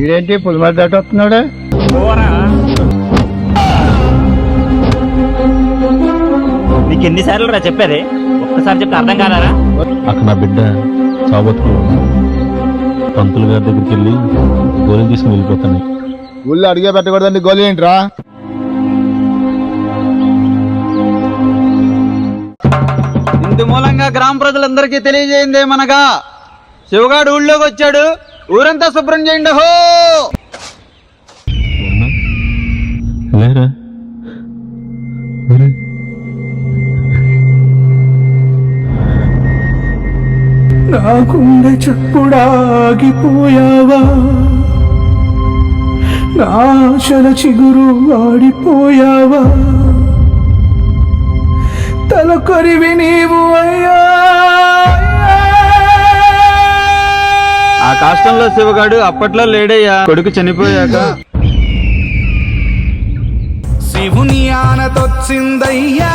ఇదేంటి పులిమరి దాటి వస్తున్నాడు? నీకు ఎన్నిసార్లు రా చెప్పేది, ఒక్కసారి చెప్తే అర్థం కాదారా? అక్కడ నా బిడ్డ చావబతుకులు పంతులు గారి దగ్గరికి వెళ్ళి గోళీలు తీసుకుని వెళ్ళిపోతాను. ఊళ్ళో అడిగే పెట్టకూడదండి. గోళీ ఏంట్రా? ఇందు మూలంగా గ్రామ ప్రజలందరికీ తెలియజేయిందేమనగా, శివగాడు ఊళ్ళోకి వచ్చాడు, ఊరంతా శుభ్రం చేయండి హో. లేరా నా గుండె చప్పుడాగిపోయావా, నా ఆశల చిగురు వాడిపోయావా, తలకొరివి నీవు అయ్యా. ఆ కాష్టంలో శివగాడు అప్పట్లో లేడయ్యా, కొడుకు చనిపోయాక. శివుని ఆనతొచ్చిందయ్యా.